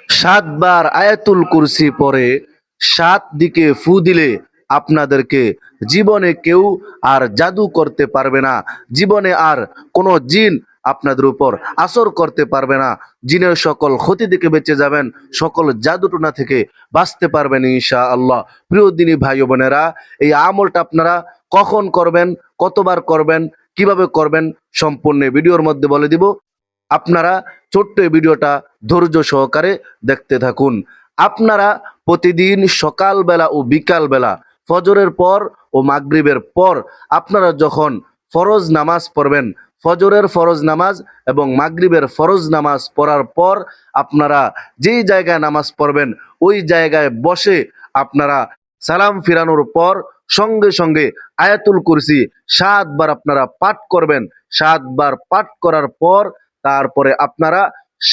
7 বার আয়াতুল কুরসি পরে 7 দিকে ফু দিলে আপনাদেরকে জীবনে কেউ আর জাদু করতে পারবে না। জীবনে আর কোনো জিন আপনাদের উপর আসর করতে পারবে না। জিনের সকল ক্ষতি থেকে বেঁচে যাবেন, সকল জাদুটনা থেকে বাঁচতে পারবেন ইনশাআল্লাহ। প্রিয় দিনী ভাই ও বোনেরা, এই আমলটা আপনারা কখন করবেন, কতবার করবেন, কিভাবে করবেন সম্পূর্ণ ভিডিওর মধ্যে বলে দিব। আপনারা ছোট্ট এই ভিডিওটা ধৈর্য সহকারে দেখতে থাকুন। আপনারা প্রতিদিন সকালবেলা ও বিকালবেলা, ফজরের পর ও মাগরিবের পর আপনারা যখন ফরজ নামাজ পড়বেন, ফজরের ফরজ নামাজ এবং মাগরিবের ফরজ নামাজ পড়ার পর আপনারা যেই জায়গায় নামাজ পড়বেন ওই জায়গায় বসে আপনারা সালাম ফিরানোর পর সঙ্গে সঙ্গে আয়াতুল কুরসি 7 বার আপনারা পাঠ করবেন। 7 বার পাঠ করার পর তারপরে আপনারা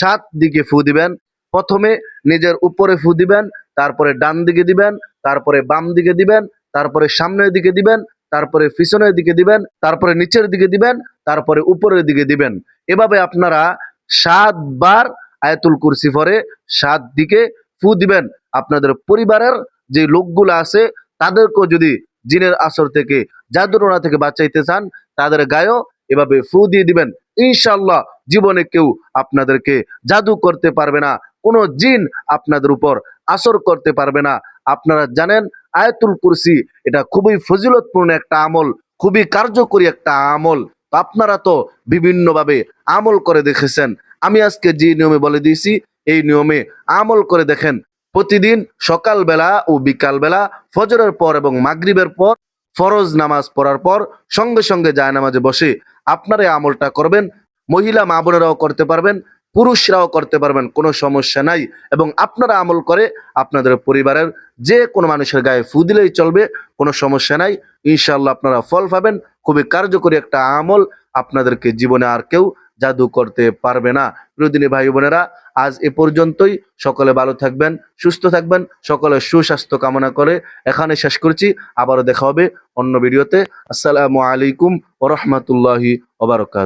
7 দিকে ফু দিবেন। প্রথমে নিজের উপরে ফু দিবেন, তারপরে ডান দিকে দিবেন, তারপরে বাম দিকে দিবেন, তারপরে সামনের দিকে দিবেন, তারপরে পিছনের দিকে দিবেন, তারপরে নিচের দিকে দিবেন, তারপরে উপরের দিকে দিবেন। এভাবে আপনারা 7 বার আয়াতুল কুরসি পরে 7 দিকে ফু দিবেন। আপনাদের পরিবারের যে লোকগুলো আছে তাদেরকেও যদি জিনের আসর থেকে, জাদুটোনা থেকে বাঁচাইতে চান, তাদের গায়েও এভাবে ফু দিয়ে দিবেন। ইনশাআল্লাহ জীবনে কেউ আপনাদেরকে জাদু করতে পারবে না, কোনো জিন আপনাদের উপর আসর করতে পারবে না। আপনারা জানেন আয়াতুল কুরসি এটা খুবই ফজিলতপূর্ণ একটা আমল, খুবই কার্যকরী একটা আমল। তো আপনারা তো বিভিন্নভাবে আমল করে দেখেছেন, আমি আজকে যে নিয়মে বলে দিয়েছি এই নিয়মে আমল করে দেখেন। প্রতিদিন সকালবেলা ও বিকালবেলা, ফজরের পর এবং মাগরিবের পর, ফরজ নামাজ পড়ার পর সঙ্গে সঙ্গে জায়নামাজে বসে আপনারা এই আমলটা করবেন। মহিলা মা বোনেরাও করতে পারবেন, পুরুষরাও করতে পারবেন, কোনো সমস্যা নাই। এবং আপনারা আমল করে আপনাদের পরিবারের যে কোনো মানুষের গায়ে ফু দিলেই চলবে, কোনো সমস্যা নাই। ইনশাআল্লাহ আপনারা ফল পাবেন। খুবই কার্যকরী একটা আমল, আপনাদেরকে জীবনে আর কেউ জাদু করতে পারবে না। প্রিয়দিনী ভাই বোনেরা, আজ এ পর্যন্তই। সকলে ভালো থাকবেন, সুস্থ থাকবেন, সকলের সুস্বাস্থ্য কামনা করে এখানে শেষ করছি। আবারও দেখা হবে অন্য ভিডিওতে। আসসালামু আলাইকুম ওয়া রাহমাতুল্লাহি ওয়া বারাকাতুহু।